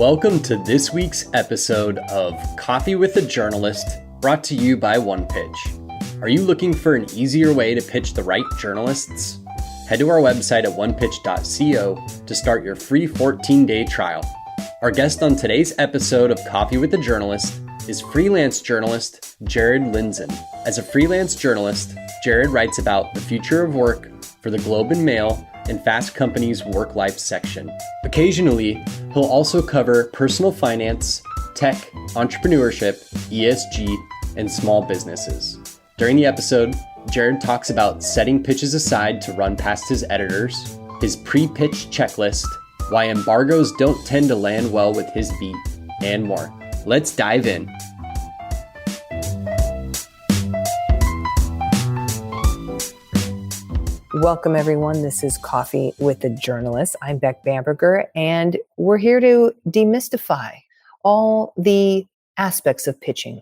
Welcome to this week's episode of Coffee with a Journalist, brought to you by OnePitch. Are you looking for an easier way to pitch the right journalists? Head to our website at onepitch.co to start your free 14-day trial. Our guest on today's episode of Coffee with a Journalist is freelance journalist Jared Lindzon. As a freelance journalist, Jared writes about the future of work for the Globe and Mail and Fast Company's work-life section. Occasionally, he'll also cover personal finance, tech, entrepreneurship, ESG, and small businesses. During the episode, Jared talks about setting pitches aside to run past his editors, his pre-pitch checklist, why embargoes don't tend to land well with his beat, and more. Let's dive in. Welcome, everyone. This is Coffee with a Journalist. I'm Beck Bamberger, and we're here to demystify all the aspects of pitching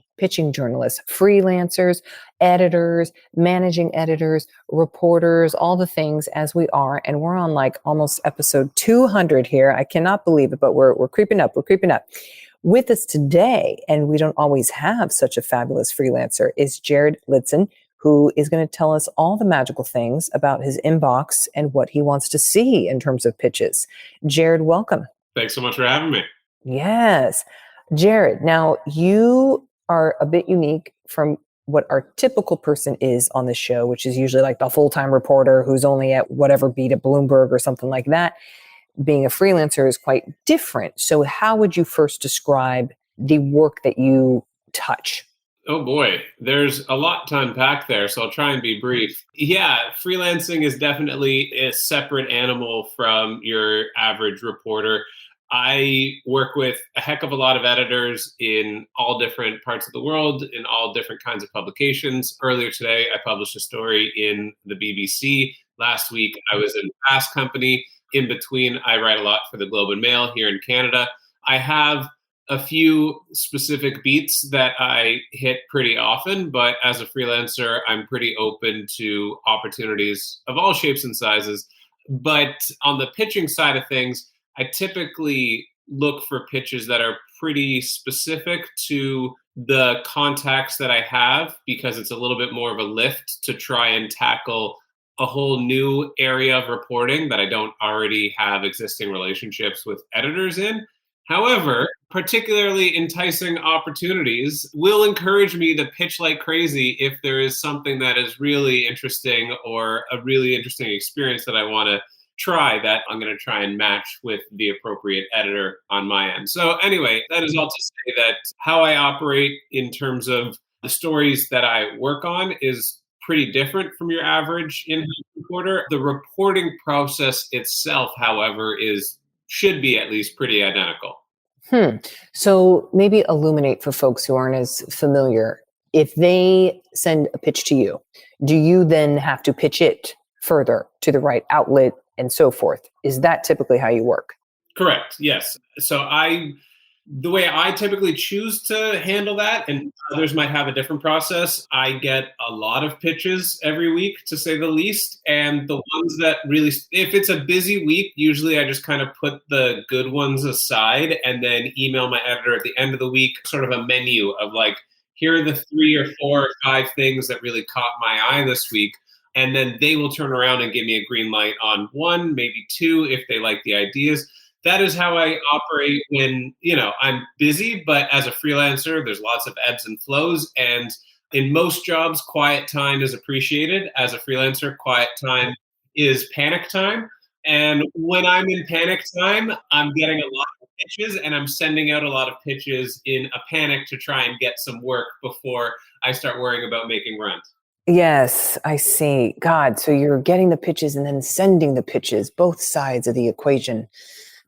journalists, freelancers, editors, managing editors, reporters, all the things as we are. And we're on like almost episode 200 here. I cannot believe it, but we're creeping up. With us today, and we don't always have such a fabulous freelancer, is Jared Lindzon, who is going to tell us all the magical things about his inbox and what he wants to see in terms of pitches. Jared, welcome. Thanks so much for having me. Yes. Jared, now you are a bit unique from what our typical person is on the show, which is usually like the full-time reporter who's only at whatever beat at Bloomberg or something like that. Being a freelancer is quite different. So how would you first describe the work that you touch? Oh boy, there's a lot to unpack there, so I'll try and be brief. Yeah, freelancing is definitely a separate animal from your average reporter. I work with a heck of a lot of editors in all different parts of the world, in all different kinds of publications. Earlier today, I published a story in the BBC. Last week, I was in Fast Company. In between, I write a lot for the Globe and Mail here in Canada. I have a few specific beats that I hit pretty often, but as a freelancer, I'm pretty open to opportunities of all shapes and sizes. But on the pitching side of things, I typically look for pitches that are pretty specific to the contacts that I have, because it's a little bit more of a lift to try and tackle a whole new area of reporting that I don't already have existing relationships with editors in. However, particularly enticing opportunities will encourage me to pitch like crazy if there is something that is really interesting or a really interesting experience that I want to try, that I'm going to try and match with the appropriate editor on my end. So anyway, that is all to say that how I operate in terms of the stories that I work on is pretty different from your average in-house reporter. The reporting process itself, however, should be at least pretty identical. So maybe illuminate for folks who aren't as familiar. If they send a pitch to you, do you then have to pitch it further to the right outlet and so forth? Is that typically how you work? Correct. Yes. So the way I typically choose to handle that, and others might have a different process, I get a lot of pitches every week, to say the least. And the ones that really, if it's a busy week, usually I just kind of put the good ones aside and then email my editor at the end of the week, sort of a menu of like, here are the 3 or 4 or 5 things that really caught my eye this week. And then they will turn around and give me a green light on 1, maybe 2, if they like the ideas. That is how I operate when, I'm busy, but as a freelancer, there's lots of ebbs and flows. And in most jobs, quiet time is appreciated. As a freelancer, quiet time is panic time. And when I'm in panic time, I'm getting a lot of pitches, and I'm sending out a lot of pitches in a panic to try and get some work before I start worrying about making rent. Yes, I see. God, so you're getting the pitches and then sending the pitches, both sides of the equation.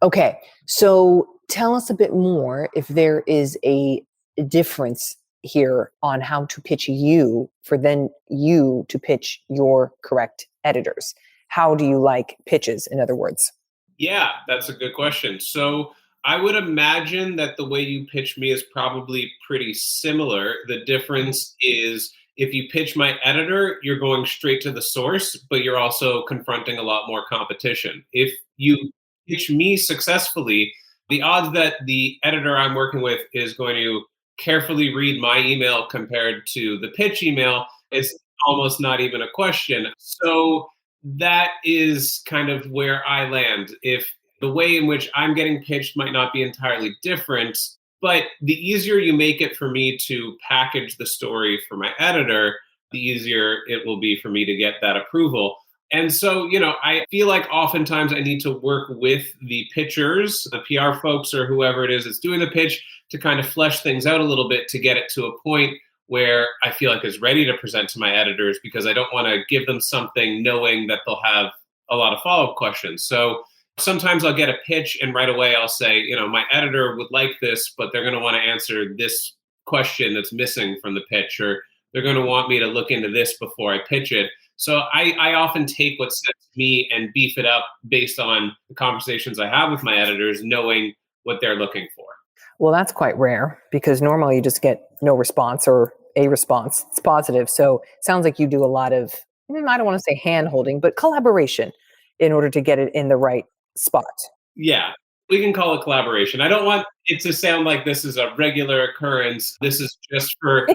Okay, so tell us a bit more if there is a difference here on how to pitch you for then you to pitch your correct editors. How do you like pitches, in other words? Yeah, that's a good question. So I would imagine that the way you pitch me is probably pretty similar. The difference is if you pitch my editor, you're going straight to the source, but you're also confronting a lot more competition. If you pitch me successfully, The odds that the editor I'm working with is going to carefully read my email compared to the pitch email is almost not even a question. So that is kind of where I land. If the way in which I'm getting pitched might not be entirely different, but the easier you make it for me to package the story for my editor, the easier it will be for me to get that approval. And so, I feel like oftentimes I need to work with the pitchers, the PR folks, or whoever it is that's doing the pitch to kind of flesh things out a little bit to get it to a point where I feel like is ready to present to my editors, because I don't want to give them something knowing that they'll have a lot of follow-up questions. So sometimes I'll get a pitch and right away I'll say, my editor would like this, but they're going to want to answer this question that's missing from the pitch, or they're going to want me to look into this before I pitch it. So I often take what said to me and beef it up based on the conversations I have with my editors, knowing what they're looking for. Well, that's quite rare, because normally you just get no response or a response. It's positive. So it sounds like you do a lot of, I don't want to say hand holding, but collaboration in order to get it in the right spot. Yeah, we can call it collaboration. I don't want it to sound like this is a regular occurrence. This is just for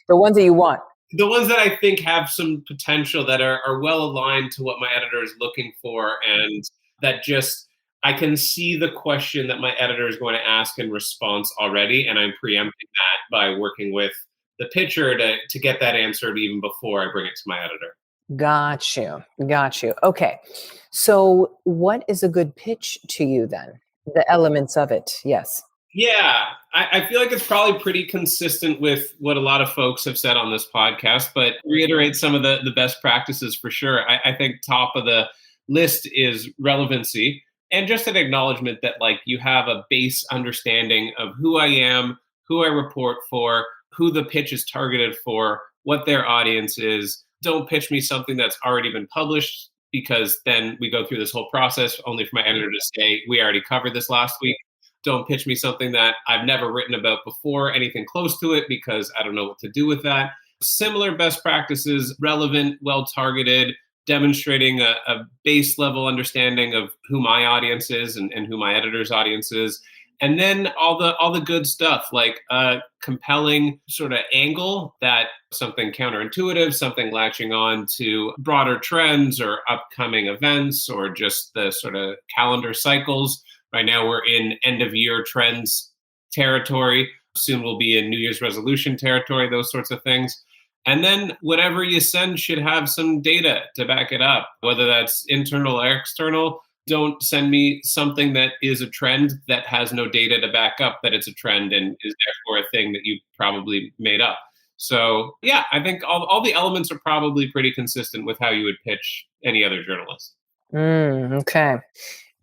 the ones that you want. The ones that I think have some potential, that are well aligned to what my editor is looking for, and that just, I can see the question that my editor is going to ask in response already, and I'm preempting that by working with the pitcher to get that answered even before I bring it to my editor. Got you. Okay. So what is a good pitch to you then? The elements of it, yes. Yeah, I feel like it's probably pretty consistent with what a lot of folks have said on this podcast, but reiterate some of the best practices for sure. I think top of the list is relevancy, and just an acknowledgement that you have a base understanding of who I am, who I report for, who the pitch is targeted for, what their audience is. Don't pitch me something that's already been published, because then we go through this whole process only for my editor to say, we already covered this last week. Don't pitch me something that I've never written about before, anything close to it, because I don't know what to do with that. Similar best practices, relevant, well-targeted, demonstrating a base level understanding of who my audience is and who my editor's audience is. And then all the good stuff, like a compelling sort of angle, that something counterintuitive, something latching on to broader trends or upcoming events, or just the sort of calendar cycles. Right now we're in end of year trends territory. Soon we'll be in New Year's resolution territory, those sorts of things. And then whatever you send should have some data to back it up, whether that's internal or external. Don't send me something that is a trend that has no data to back up that it's a trend and is therefore a thing that you probably made up. So yeah, I think all the elements are probably pretty consistent with how you would pitch any other journalist. Okay.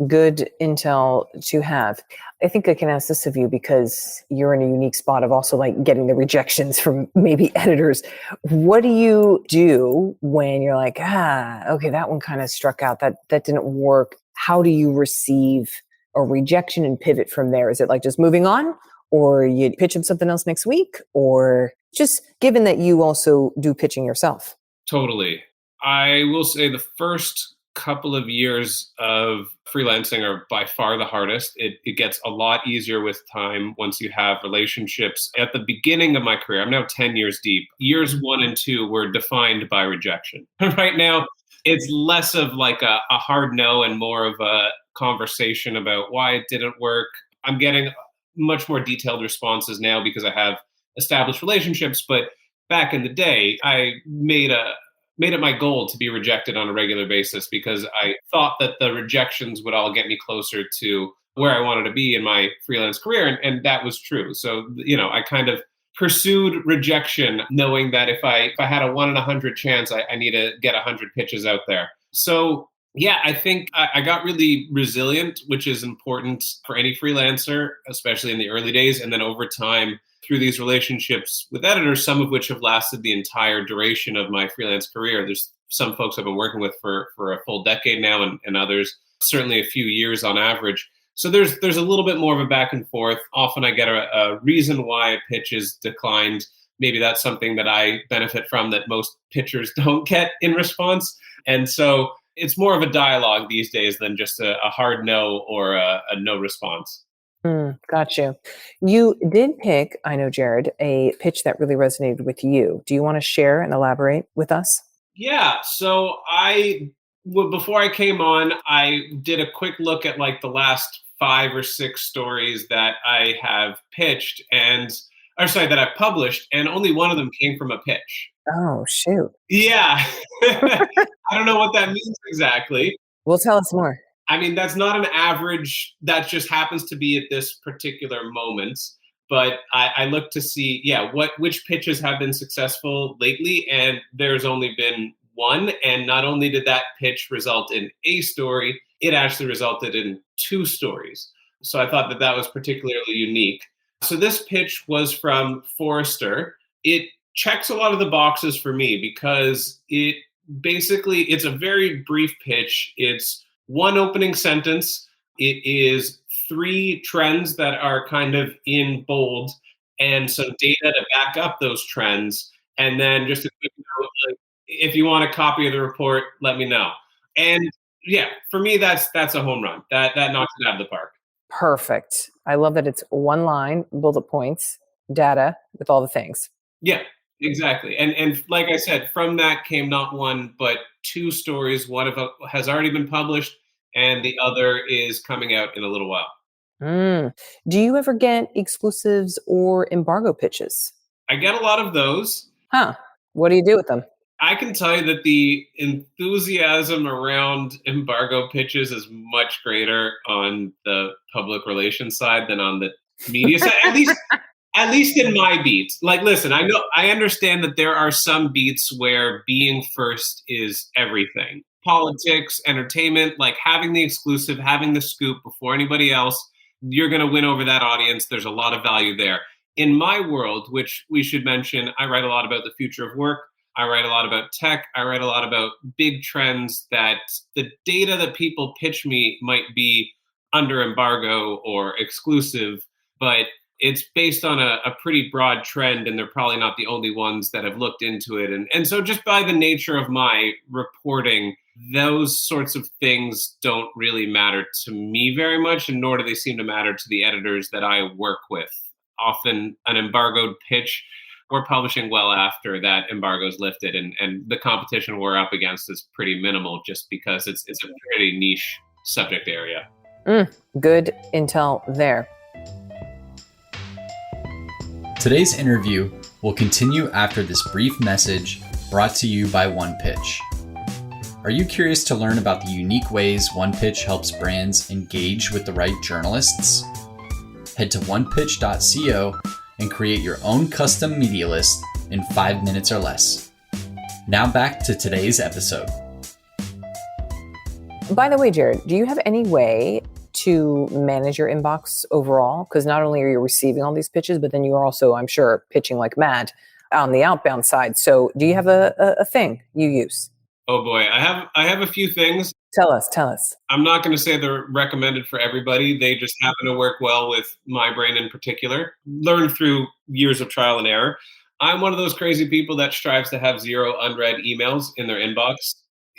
Good intel to have. I think I can ask this of you, because you're in a unique spot of also getting the rejections from maybe editors. What do you do when you're like, okay, that one kind of struck out, that didn't work? How do you receive a rejection and pivot from there? Is it just moving on, or you pitch them something else next week, or just given that you also do pitching yourself? Totally. I will say the first couple of years of freelancing are by far the hardest. It gets a lot easier with time once you have relationships. At the beginning of my career, I'm now 10 years deep. Years 1 and 2 were defined by rejection. Right now, it's less of a hard no and more of a conversation about why it didn't work. I'm getting much more detailed responses now because I have established relationships. But back in the day, I made it my goal to be rejected on a regular basis, because I thought that the rejections would all get me closer to where I wanted to be in my freelance career. And that was true. So, I kind of pursued rejection, knowing that if I had a 1 in 100 chance, I need to get 100 pitches out there. So yeah, I think I got really resilient, which is important for any freelancer, especially in the early days. And then over time, through these relationships with editors, some of which have lasted the entire duration of my freelance career. There's some folks I've been working with for a full decade now, and others certainly a few years on average. So there's a little bit more of a back and forth. Often I get a reason why a pitch is declined. Maybe that's something that I benefit from that most pitchers don't get in response. And so it's more of a dialogue these days than just a hard no or a no response. Got you. You did pick, I know, Jared, a pitch that really resonated with you. Do you want to share and elaborate with us? Yeah. So before I came on, I did a quick look at like the last 5 or 6 stories that I have pitched that I've published, and only one of them came from a pitch. Oh, shoot. Yeah. I don't know what that means exactly. Well, tell us more. I mean, that's not an average. That just happens to be at this particular moment. But I look to see, which pitches have been successful lately, and there's only been one. And not only did that pitch result in a story, it actually resulted in 2 stories. So I thought that that was particularly unique. So this pitch was from Forrester. It checks a lot of the boxes for me because it's a very brief pitch. It's one opening sentence. It is 3 trends that are kind of in bold and some data to back up those trends. And then just a quick note, like, if you want a copy of the report, let me know. And yeah, for me, that's a home run. That knocks it out of the park. Perfect. I love that it's one line, bullet points, data with all the things. Yeah, exactly. And like I said, from that came not one but 2 stories. One of them has already been published, and the other is coming out in a little while. Do you ever get exclusives or embargo pitches? I get a lot of those. Huh. What do you do with them? I can tell you that the enthusiasm around embargo pitches is much greater on the public relations side than on the media side. At least in my beats. Like, listen, I understand that there are some beats where being first is everything. Politics, entertainment, like having the exclusive, having the scoop before anybody else, you're going to win over that audience. There's a lot of value there. In my world, which we should mention, I write a lot about the future of work. I write a lot about tech. I write a lot about big trends that the data that people pitch me might be under embargo or exclusive, but it's based on a pretty broad trend, and they're probably not the only ones that have looked into it. And so just by the nature of my reporting, those sorts of things don't really matter to me very much, and nor do they seem to matter to the editors that I work with. Often an embargoed pitch, we're publishing well after that embargo is lifted, and the competition we're up against is pretty minimal just because it's a pretty niche subject area. Good intel there. Today's interview will continue after this brief message brought to you by OnePitch. Are you curious to learn about the unique ways OnePitch helps brands engage with the right journalists? Head to onepitch.co and create your own custom media list in 5 minutes or less. Now back to today's episode. By the way, Jared, do you have any way to manage your inbox overall? Because not only are you receiving all these pitches, but then you are also, I'm sure, pitching like mad on the outbound side. So do you have a thing you use? Oh boy, I have a few things. Tell us. I'm not going to say they're recommended for everybody. They just happen to work well with my brain in particular. Learned through years of trial and error. I'm one of those crazy people that strives to have 0 unread emails in their inbox.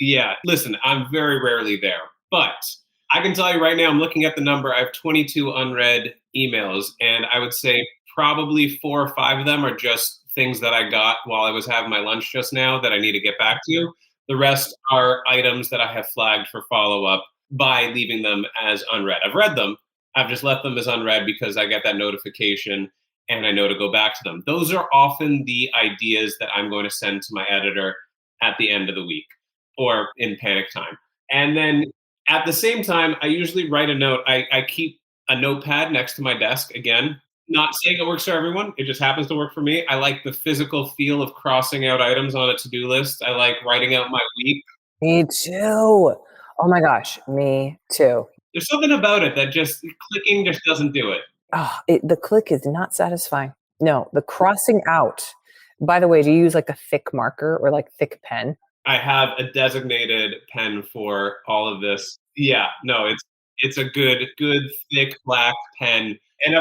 Yeah, listen, I'm very rarely there. But I can tell you right now, I'm looking at the number. I have 22 unread emails, and I would say probably 4 or 5 of them are just things that I got while I was having my lunch just now that I need to get back to. The rest are items that I have flagged for follow-up by leaving them as unread. I've read them. I've just left them as unread because I get that notification and I know to go back to them. Those are often the ideas that I'm going to send to my editor at the end of the week or in panic time. And then at the same time, I usually write a note. I keep a notepad next to my desk. Again, not saying it works for everyone. It just happens to work for me. I like the physical feel of crossing out items on a to-do list. I like writing out my week. Me too. Oh my gosh, me too. There's something about it that just clicking just doesn't do it. The click is not satisfying. No, the crossing out. By the way, do you use like a thick marker or like thick pen? I have a designated pen for all of this. Yeah, no, it's a good thick black pen. And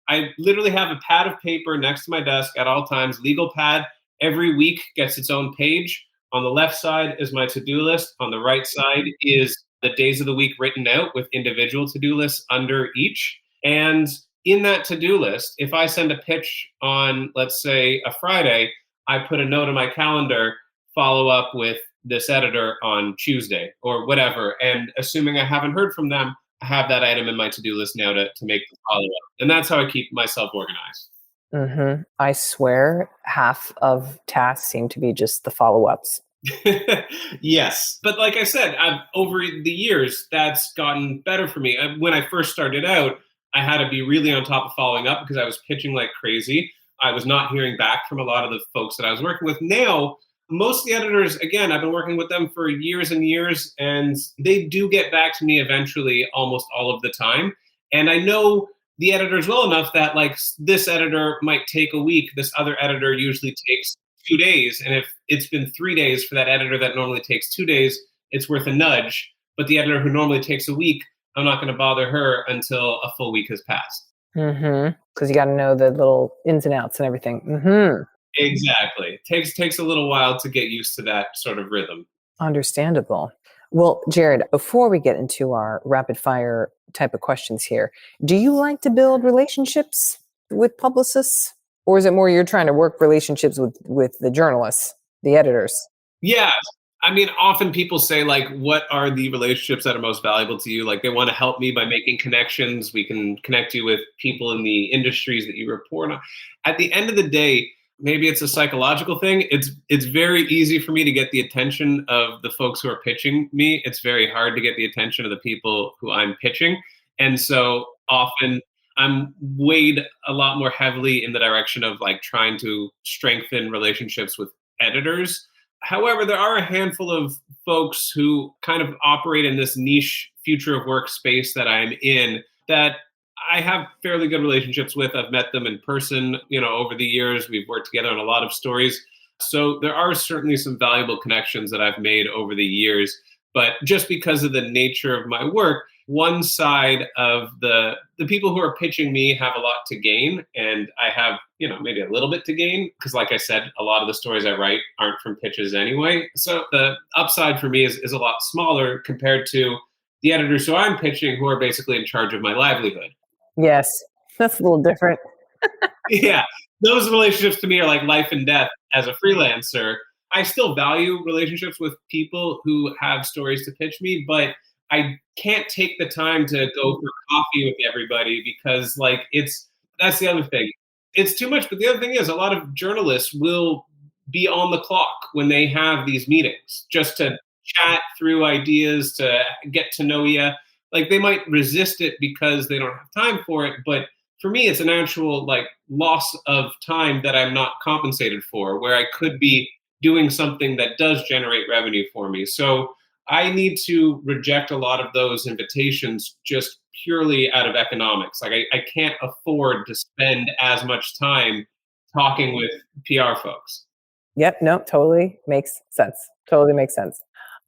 I literally have a pad of paper next to my desk at all times, legal pad. Every week gets its own page. On the left side is my to-do list. On the right side is the days of the week written out with individual to-do lists under each. And in that to-do list, if I send a pitch on, let's say, a Friday, I put a note in my calendar, follow up with this editor on Tuesday or whatever. And assuming I haven't heard from them, I have that item in my to-do list now to make the follow-up. And that's how I keep myself organized. I swear half of tasks seem to be just the follow-ups. Yes. But like I said, over the years, that's gotten better for me. When I first started out, I had to be really on top of following up because I was pitching like crazy. I was not hearing back from a lot of the folks that I was working with. Now, most of the editors, again, I've been working with them for years and years, and they do get back to me eventually almost all of the time. And I know the editors well enough that like this editor might take a week, this other editor usually takes 2 days. And if it's been 3 days for that editor that normally takes 2 days, it's worth a nudge. But the editor who normally takes a week, I'm not going to bother her until a full week has passed. Because you got to know the little ins and outs and everything. Exactly. Takes a little while to get used to that sort of rhythm. Understandable. Well, Jared, before we get into our rapid fire type of questions here, do you like to build relationships with publicists? Or is it more you're trying to work relationships with the journalists, the editors? Yeah. I mean, often people say, like, what are the relationships that are most valuable to you? Like, they want to help me by making connections. We can connect you with people in the industries that you report on. At the end of the day, maybe it's a psychological thing. It's very easy for me to get the attention of the folks who are pitching me. It's very hard to get the attention of the people who I'm pitching. And so often I'm weighed a lot more heavily in the direction of like trying to strengthen relationships with editors. However, there are a handful of folks who kind of operate in this niche future of work space that I'm in that I have fairly good relationships with. I've met them in person, over the years. We've worked together on a lot of stories. So there are certainly some valuable connections that I've made over the years. But just because of the nature of my work, one side of the people who are pitching me have a lot to gain, and I have, maybe a little bit to gain because, like I said, a lot of the stories I write aren't from pitches anyway. So the upside for me is a lot smaller compared to the editors who I'm pitching, who are basically in charge of my livelihood. Yes, that's a little different. Yeah, those relationships to me are like life and death as a freelancer. I still value relationships with people who have stories to pitch me, but I can't take the time to go for coffee with everybody because that's the other thing. It's too much. But the other thing is a lot of journalists will be on the clock when they have these meetings just to chat through ideas, to get to know you. Like they might resist it because they don't have time for it. But for me, it's an actual loss of time that I'm not compensated for, where I could be doing something that does generate revenue for me. So I need to reject a lot of those invitations just purely out of economics. Like I can't afford to spend as much time talking with PR folks. Yep. No, totally makes sense. Totally makes sense.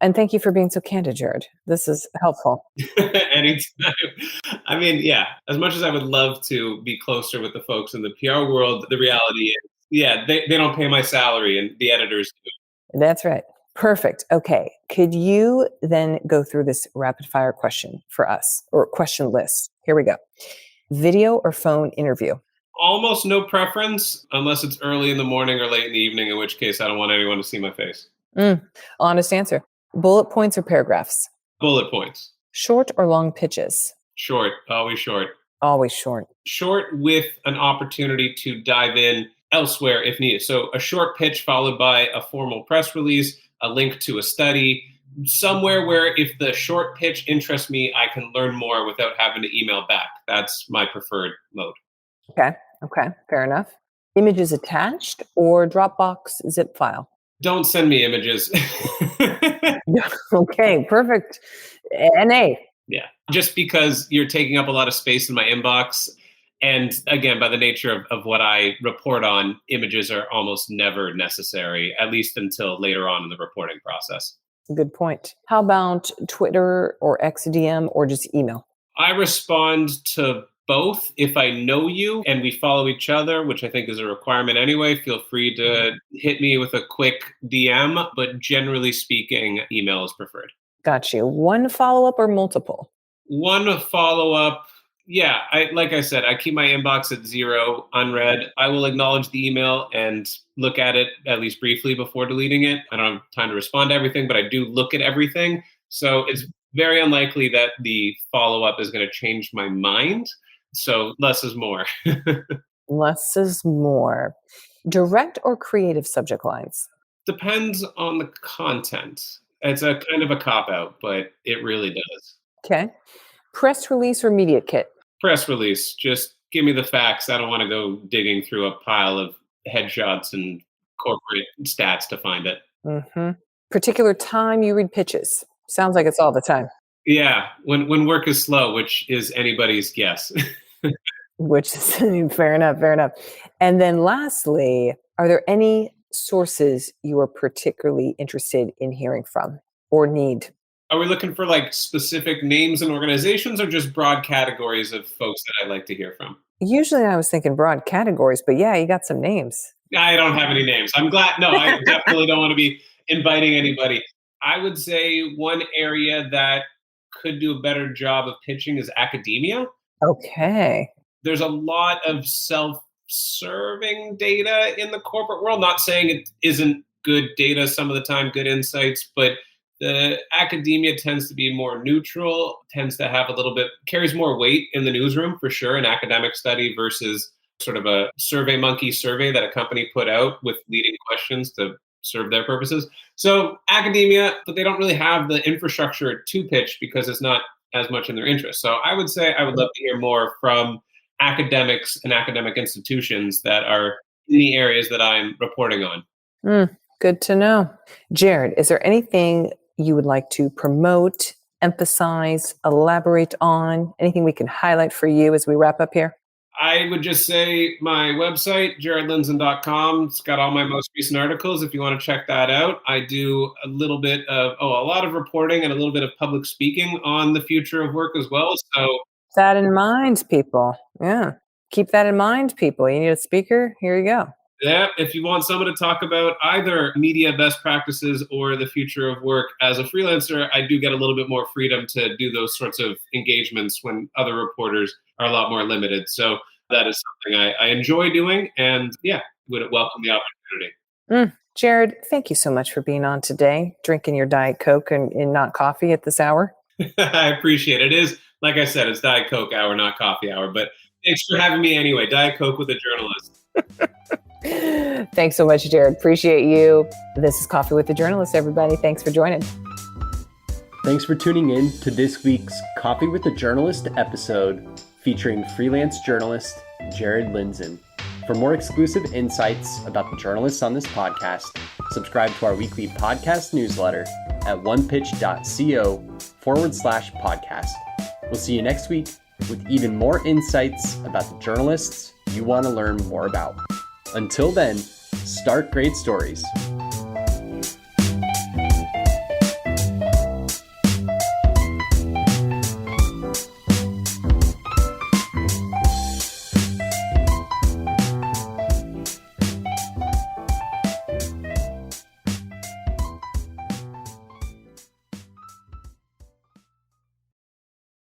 And thank you for being so candid, Jared. This is helpful. Anytime. I mean, yeah, as much as I would love to be closer with the folks in the PR world, the reality is, yeah, they don't pay my salary and the editors do. That's right. Perfect. Okay. Could you then go through this rapid fire question for us, or question list? Here we go. Video or phone interview? Almost no preference unless it's early in the morning or late in the evening, in which case I don't want anyone to see my face. Honest answer. Bullet points or paragraphs? Bullet points. Short or long pitches? Short. Always short. Always short. Short with an opportunity to dive in elsewhere if needed. So a short pitch followed by a formal press release, a link to a study, somewhere where if the short pitch interests me, I can learn more without having to email back. That's my preferred mode. Okay. Fair enough. Images attached or Dropbox zip file? Don't send me images. Okay, perfect. NA. Yeah, just because you're taking up a lot of space in my inbox. And again, by the nature of what I report on, images are almost never necessary, at least until later on in the reporting process. Good point. How about Twitter or XDM or just email? I respond to both. If I know you and we follow each other, which I think is a requirement anyway, feel free to hit me with a quick DM, but generally speaking, email is preferred. Got you. One follow-up or multiple? One follow-up, Yeah, like I said, I keep my inbox at 0 unread. I will acknowledge the email and look at it at least briefly before deleting it. I don't have time to respond to everything, but I do look at everything. So it's very unlikely that the follow-up is going to change my mind. So less is more. Less is more. Direct or creative subject lines? Depends on the content. It's a kind of a cop-out, but it really does. Okay. Press release or media kit? Press release. Just give me the facts. I don't want to go digging through a pile of headshots and corporate stats to find it. Mm-hmm. Particular time you read pitches? Sounds like it's all the time. Yeah, when work is slow, which is anybody's guess. Which is fair enough, fair enough. And then lastly, are there any sources you are particularly interested in hearing from or need? Are we looking for like specific names and organizations or just broad categories of folks that I'd like to hear from? Usually I was thinking broad categories, but yeah, you got some names. I don't have any names. I'm glad. No, I definitely don't want to be inviting anybody. I would say one area that could do a better job of pitching is academia. Okay. There's a lot of self-serving data in the corporate world. Not saying it isn't good data some of the time, good insights, but the academia tends to be more neutral, tends to have a little bit, carries more weight in the newsroom for sure, an academic study versus sort of a survey monkey survey that a company put out with leading questions to serve their purposes. So academia, but they don't really have the infrastructure to pitch because it's not as much in their interest. So I would say I would love to hear more from academics and academic institutions that are in the areas that I'm reporting on. Good to know. Jared, is there anything you would like to promote, emphasize, elaborate on? Anything we can highlight for you as we wrap up here? I would just say my website, jaredlindzon.com. It's got all my most recent articles if you want to check that out. I do a little bit of, a lot of reporting and a little bit of public speaking on the future of work as well. So keep that in mind, people. Yeah. Keep that in mind, people. You need a speaker? Here you go. Yeah, if you want someone to talk about either media best practices or the future of work as a freelancer, I do get a little bit more freedom to do those sorts of engagements when other reporters are a lot more limited. So that is something I enjoy doing and would welcome the opportunity. Jared, thank you so much for being on today, drinking your Diet Coke and not coffee at this hour. I appreciate it. It is, like I said, it's Diet Coke hour, not coffee hour. But thanks for having me anyway. Diet Coke with a journalist. Thanks so much, Jared. Appreciate you. This is Coffee with the Journalist, everybody. Thanks for joining. Thanks for tuning in to this week's Coffee with the Journalist episode featuring freelance journalist Jared Lindzon. For more exclusive insights about the journalists on this podcast, subscribe to our weekly podcast newsletter at onepitch.co/podcast. We'll see you next week with even more insights about the journalists you want to learn more about. Until then, start great stories.